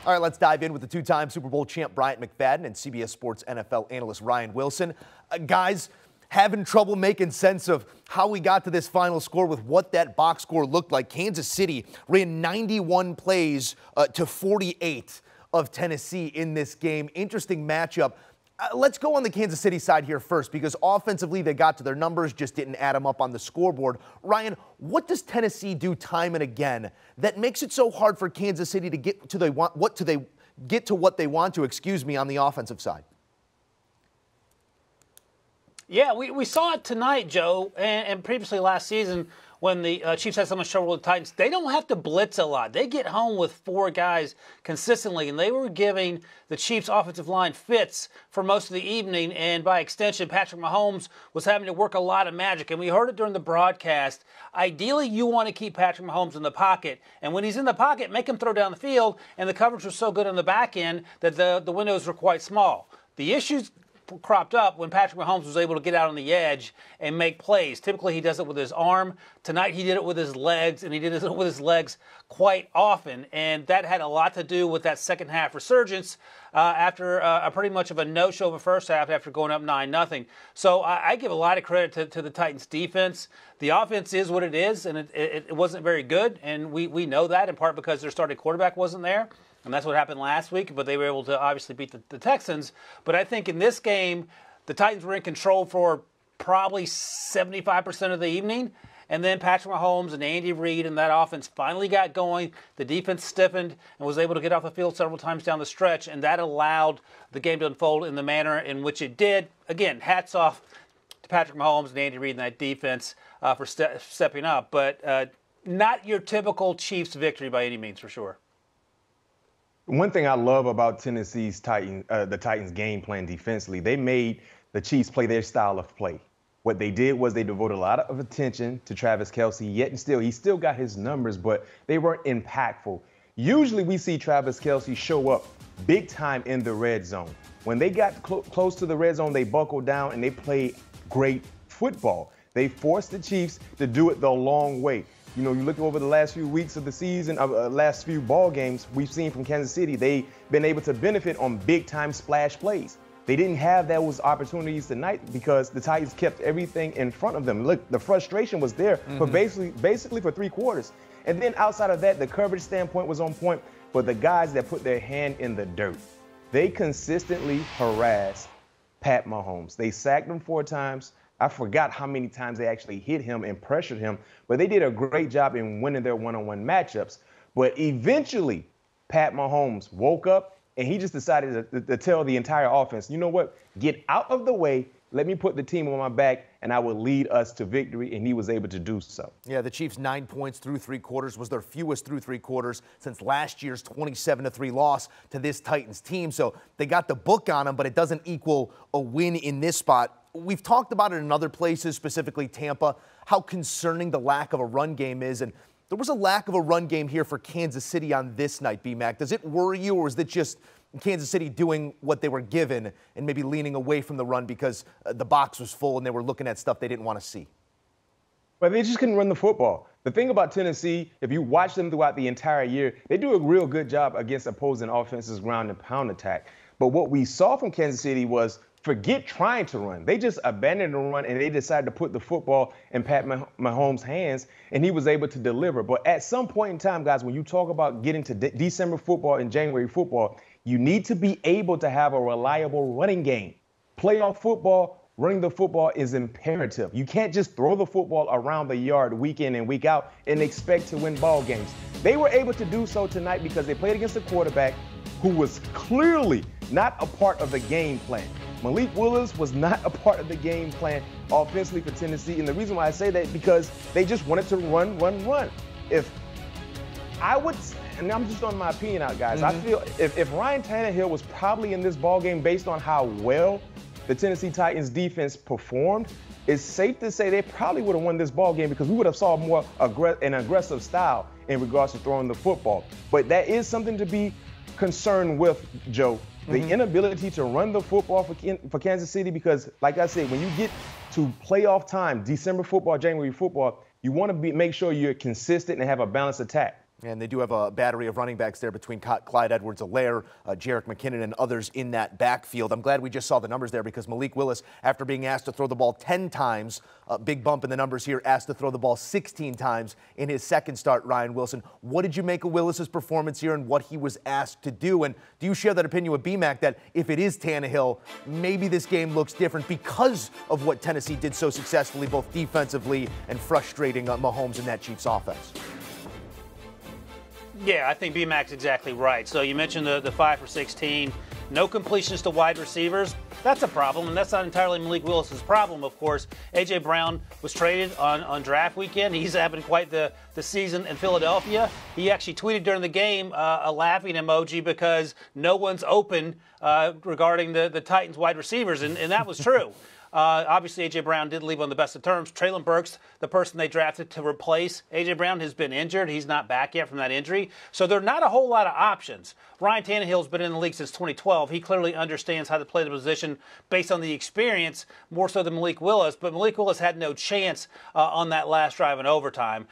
All right, let's dive in with the two-time Super Bowl champ Bryant McFadden and CBS Sports NFL analyst Ryan Wilson. Guys, having trouble making sense of how we got to this final score with what that box score looked like. Kansas City ran 91 plays to 48 of Tennessee in this game. Interesting matchup. Let's go on the Kansas City side here first, because offensively they got to their numbers, just didn't add them up on the scoreboard. Ryan, what does Tennessee do time and again that makes it so hard for Kansas City to get to what they want to, on the offensive side? Yeah, we saw it tonight, Joe, and previously last season when the Chiefs had so much trouble with the Titans. They don't have to blitz a lot. They get home with 4 guys consistently, and they were giving the Chiefs' offensive line fits for most of the evening, and by extension, Patrick Mahomes was having to work a lot of magic. And we heard it during the broadcast. Ideally, you want to keep Patrick Mahomes in the pocket, and when he's in the pocket, make him throw down the field, and the coverage was so good on the back end that the windows were quite small. The issues cropped up when Patrick Mahomes was able to get out on the edge and make plays. Typically, he does it with his arm. Tonight, he did it with his legs, and he did it with his legs quite often. And that had a lot to do with that second half resurgence after a pretty much of a no-show of the first half after going up 9-0. So I give a lot of credit to the Titans' defense. The offense is what it is, and it wasn't very good, and we know that in part because their starting quarterback wasn't there. And that's what happened last week, but they were able to obviously beat the Texans. But I think in this game, the Titans were in control for probably 75% of the evening. And then Patrick Mahomes and Andy Reid and that offense finally got going. The defense stiffened and was able to get off the field several times down the stretch, and that allowed the game to unfold in the manner in which it did. Again, hats off to Patrick Mahomes and Andy Reid and that defense for stepping up. But not your typical Chiefs victory by any means, for sure. One thing I love about Tennessee's the Titans' game plan defensively, they made the Chiefs play their style of play. What they did was they devoted a lot of attention to Travis Kelce, yet and still, he still got his numbers, but they weren't impactful. Usually we see Travis Kelce show up big time in the red zone. When they got close to the red zone, they buckled down and they played great football. They forced the Chiefs to do it the long way. You know, you look over the last few weeks of the season, last few ball games we've seen from Kansas City, they've been able to benefit on big-time splash plays. They didn't have those opportunities tonight because the Titans kept everything in front of them. Look, the frustration was there for basically for 3 quarters. And then outside of that, the coverage standpoint was on point for the guys that put their hand in the dirt. They consistently harassed Pat Mahomes. They sacked him 4 times. I forgot how many times they actually hit him and pressured him, but they did a great job in winning their one-on-one matchups. But eventually, Pat Mahomes woke up, and he just decided to tell the entire offense, you know what, get out of the way, let me put the team on my back, and I will lead us to victory, and he was able to do so. Yeah, the Chiefs' 9 points through 3 quarters was their fewest through 3 quarters since last year's 27-3 loss to this Titans team. So they got the book on them, but it doesn't equal a win in this spot. We've talked about it in other places, specifically Tampa, how concerning the lack of a run game is. And there was a lack of a run game here for Kansas City on this night, B-Mac. Does it worry you, or is it just Kansas City doing what they were given and maybe leaning away from the run because the box was full and they were looking at stuff they didn't want to see? But they just couldn't run the football. The thing about Tennessee, if you watch them throughout the entire year, they do a real good job against opposing offenses' ground and pound attack. But what we saw from Kansas City was forget trying to run. They just abandoned the run, and they decided to put the football in Pat Mahomes' hands, and he was able to deliver. But at some point in time, guys, when you talk about getting to December football and January football, you need to be able to have a reliable running game. Playoff football, running the football is imperative. You can't just throw the football around the yard week in and week out and expect to win ball games. They were able to do so tonight because they played against a quarterback who was clearly not a part of the game plan. Malik Willis was not a part of the game plan offensively for Tennessee. And the reason why I say that is because they just wanted to run. If I would, and I'm just throwing my opinion out, guys, I feel if Ryan Tannehill was probably in this ballgame based on how well the Tennessee Titans defense performed, it's safe to say they probably would have won this ballgame because we would have saw more an aggressive style in regards to throwing the football. But that is something to be concerned with, Joe. The inability to run the football for Kansas City because, like I said, when you get to playoff time, December football, January football, you want to make sure you're consistent and have a balanced attack. And they do have a battery of running backs there between Clyde Edwards-Helaire, Jerick McKinnon, and others in that backfield. I'm glad we just saw the numbers there because Malik Willis, after being asked to throw the ball 10 times, a big bump in the numbers here, asked to throw the ball 16 times in his second start, Ryan Wilson. What did you make of Willis's performance here and what he was asked to do? And do you share that opinion with BMAC that if it is Tannehill, maybe this game looks different because of what Tennessee did so successfully, both defensively and frustrating Mahomes in that Chiefs offense? Yeah, I think BMAC's exactly right. So you mentioned the 5 for 16, no completions to wide receivers. That's a problem, and that's not entirely Malik Willis's problem, of course. A.J. Brown was traded on draft weekend. He's having quite the season in Philadelphia. He actually tweeted during the game a laughing emoji because no one's open regarding the Titans wide receivers, and that was true. Obviously, A.J. Brown did leave on the best of terms. Treylon Burks, the person they drafted to replace A.J. Brown, has been injured. He's not back yet from that injury. So there are not a whole lot of options. Ryan Tannehill's been in the league since 2012. He clearly understands how to play the position based on the experience, more so than Malik Willis. But Malik Willis had no chance on that last drive in overtime.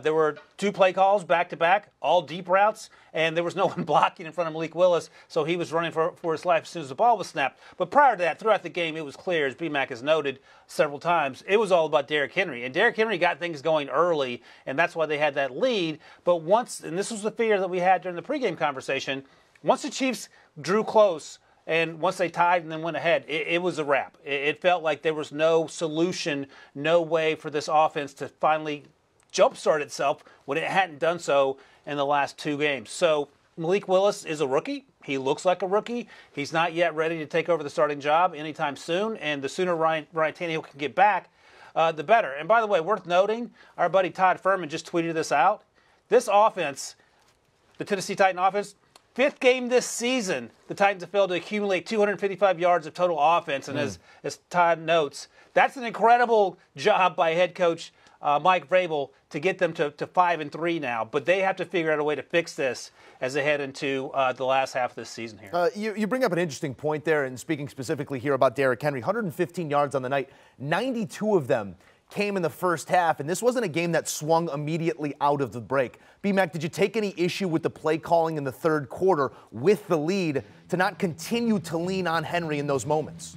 There were 2 play calls back-to-back, all deep routes, and there was no one blocking in front of Malik Willis, so he was running for his life as soon as the ball was snapped. But prior to that, throughout the game, it was clear, as BMAC has noted several times, it was all about Derrick Henry. And Derrick Henry got things going early, and that's why they had that lead. But once, and this was the fear that we had during the pregame conversation, once the Chiefs drew close and once they tied and then went ahead, it was a wrap. It felt like there was no solution, no way for this offense to finally jumpstart itself when it hadn't done so in the last 2 games. So Malik Willis is a rookie. He looks like a rookie. He's not yet ready to take over the starting job anytime soon, and the sooner Ryan Tannehill can get back, the better. And by the way, worth noting, our buddy Todd Furman just tweeted this out. This offense, the Tennessee Titan offense, 5th game this season, the Titans have failed to accumulate 255 yards of total offense. And as Todd notes, that's an incredible job by head coach Mike Vrabel to get them to 5-3 now. But they have to figure out a way to fix this as they head into the last half of this season here. You bring up an interesting point there, and speaking specifically here about Derrick Henry, 115 yards on the night, 92 of them came in the first half, and this wasn't a game that swung immediately out of the break. BMAC, did you take any issue with the play calling in the third quarter with the lead to not continue to lean on Henry in those moments?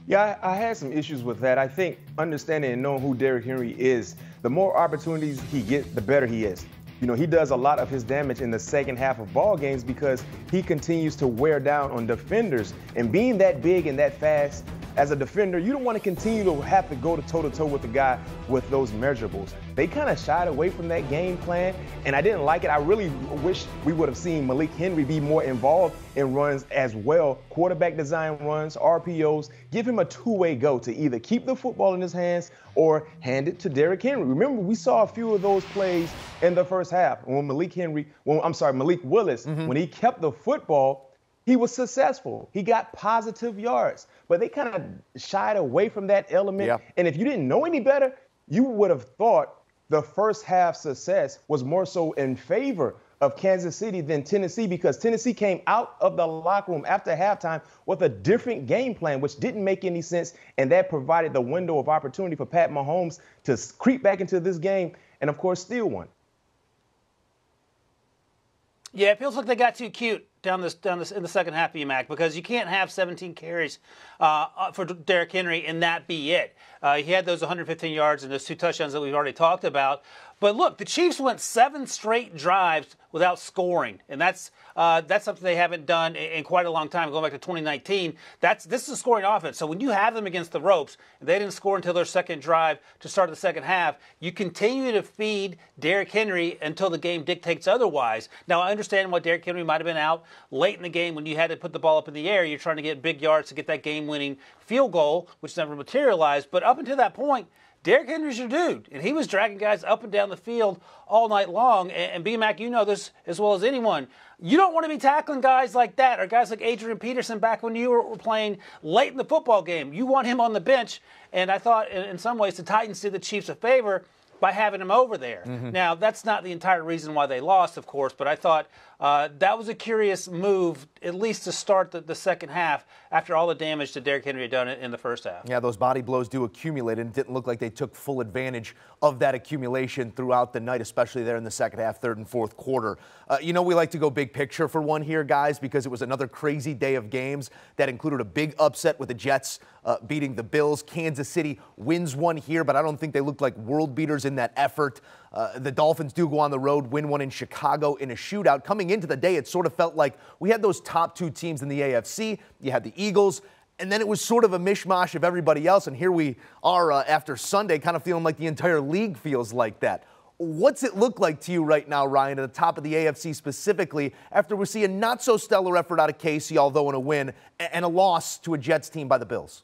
Yeah, I had some issues with that. I think understanding and knowing who Derrick Henry is, the more opportunities he gets, the better he is. You know, he does a lot of his damage in the second half of ball games because he continues to wear down on defenders. And being that big and that fast, as a defender, you don't want to continue to have to go toe-to-toe with the guy with those measurables. They kind of shied away from that game plan, and I didn't like it. I really wish we would have seen Malik Henry be more involved in runs as well, quarterback design runs, RPOs. Give him a two-way go to either keep the football in his hands or hand it to Derrick Henry. Remember, we saw a few of those plays in the first half when Malik Willis, when he kept the football, he was successful. He got positive yards, but they kind of shied away from that element. Yeah. And if you didn't know any better, you would have thought the first half success was more so in favor of Kansas City than Tennessee, because Tennessee came out of the locker room after halftime with a different game plan, which didn't make any sense. And that provided the window of opportunity for Pat Mahomes to creep back into this game and, of course, steal one. Yeah, it feels like they got too cute down this in the second half, BMAC, because you can't have 17 carries for Derrick Henry and that be it. He had those 115 yards and those 2 touchdowns that we've already talked about. But look, the Chiefs went 7 straight drives without scoring, and that's something they haven't done in quite a long time, going back to 2019. This is a scoring offense. So when you have them against the ropes, and they didn't score until their second drive to start the second half, you continue to feed Derrick Henry until the game dictates otherwise. Now, I understand why Derrick Henry might have been out late in the game when you had to put the ball up in the air. You're trying to get big yards to get that game-winning field goal, which never materialized. But up until that point, Derrick Henry's your dude, and he was dragging guys up and down the field all night long. And BMAC, you know this as well as anyone. You don't want to be tackling guys like that or guys like Adrian Peterson back when you were playing late in the football game. You want him on the bench, and I thought in some ways the Titans did the Chiefs a favor by having him over there. Now, that's not the entire reason why they lost, of course, but I thought that was a curious move, at least to start the second half after all the damage that Derrick Henry had done in the first half. Yeah, those body blows do accumulate, and it didn't look like they took full advantage of that accumulation throughout the night, especially there in the second half, third and fourth quarter. You know, we like to go big picture for one here, guys, because it was another crazy day of games that included a big upset with the Jets beating the Bills. Kansas City wins one here, but I don't think they looked like world beaters in that effort. The Dolphins do go on the road, win one in Chicago in a shootout. Coming into the day, it sort of felt like we had those top two teams in the AFC. You had the Eagles, and then it was sort of a mishmash of everybody else, and here we are after Sunday kind of feeling like the entire league feels like that. What's it look like to you right now, Ryan, at the top of the AFC specifically, after we see a not-so-stellar effort out of KC, although in a win, and a loss to a Jets team by the Bills?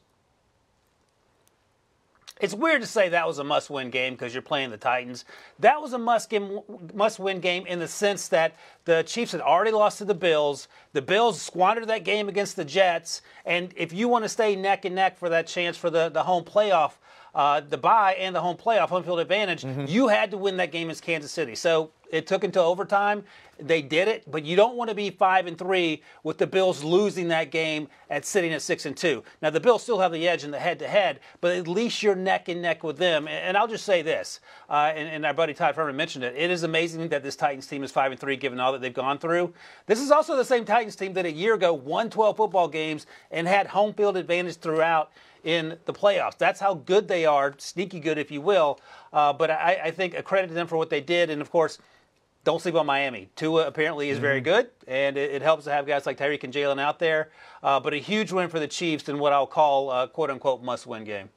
It's weird to say that was a must-win game because you're playing the Titans. That was a must-win game in the sense that the Chiefs had already lost to the Bills. The Bills squandered that game against the Jets. And if you want to stay neck and neck for that chance for the home playoff, the bye and the home playoff, home field advantage, you had to win that game against Kansas City. So it took until overtime. They did it, but you don't want to be 5-3 with the Bills losing that game at sitting at 6-2. Now the Bills still have the edge in the head-to-head, but at least you're neck and neck with them. And I'll just say this, and our buddy Todd Furman mentioned it. It is amazing that this Titans team is 5-3 given all that they've gone through. This is also the same Titans team that a year ago won 12 football games and had home field advantage throughout in the playoffs. That's how good they are, sneaky good if you will. But I think a credit to them for what they did. And of course, don't sleep on Miami. Tua apparently is very good, and it helps to have guys like Tyreek and Jalen out there. But a huge win for the Chiefs in what I'll call a quote-unquote must-win game.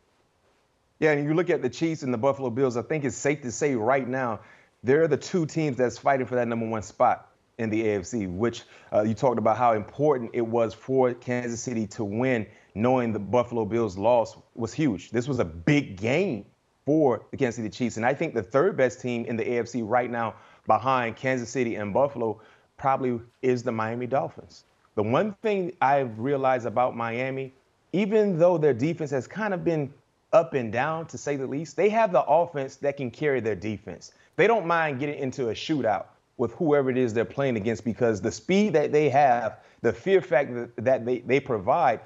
Yeah, and you look at the Chiefs and the Buffalo Bills, I think it's safe to say right now they're the two teams that's fighting for that #1 spot in the AFC, which you talked about how important it was for Kansas City to win, knowing the Buffalo Bills loss was huge. This was a big game for the Kansas City Chiefs, and I think the third best team in the AFC right now behind Kansas City and Buffalo probably is the Miami Dolphins. The one thing I've realized about Miami, even though their defense has kind of been up and down, to say the least, they have the offense that can carry their defense. They don't mind getting into a shootout with whoever it is they're playing against because the speed that they have, the fear factor that they provide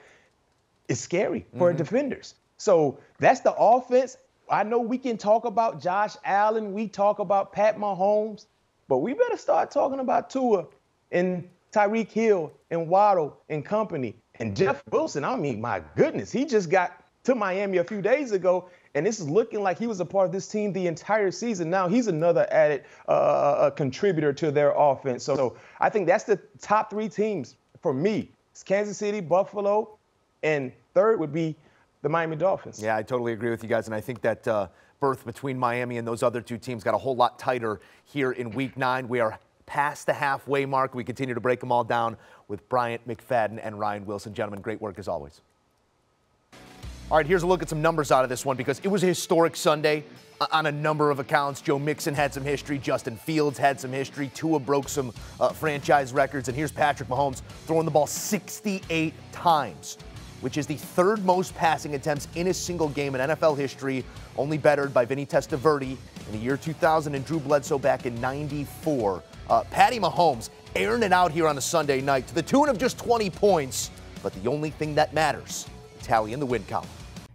is scary for defenders. So that's the offense. I know we can talk about Josh Allen, we talk about Pat Mahomes, but we better start talking about Tua and Tyreek Hill and Waddle and company. And Jeff Wilson, I mean, my goodness, he just got to Miami a few days ago, and this is looking like he was a part of this team the entire season. Now he's another added contributor to their offense. So I think that's the top three teams for me. It's Kansas City, Buffalo, and third would be the Miami Dolphins. Yeah, I totally agree with you guys, and I think that berth between Miami and those other two teams got a whole lot tighter here in Week 9. We are past the halfway mark. We continue to break them all down with Bryant McFadden and Ryan Wilson. Gentlemen, great work as always. All right, here's a look at some numbers out of this one because it was a historic Sunday on a number of accounts. Joe Mixon had some history. Justin Fields had some history. Tua broke some franchise records. And here's Patrick Mahomes throwing the ball 68 times, which is the third most passing attempts in a single game in NFL history, only bettered by Vinny Testaverde in the year 2000 and Drew Bledsoe back in '94. Patty Mahomes airing it out here on a Sunday night to the tune of just 20 points, but the only thing that matters, tally in the win column.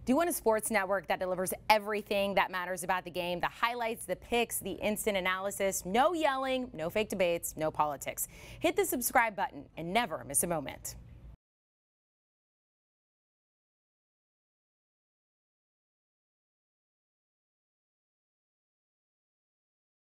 Do you want a sports network that delivers everything that matters about the game? The highlights, the picks, the instant analysis, no yelling, no fake debates, no politics. Hit the subscribe button and never miss a moment.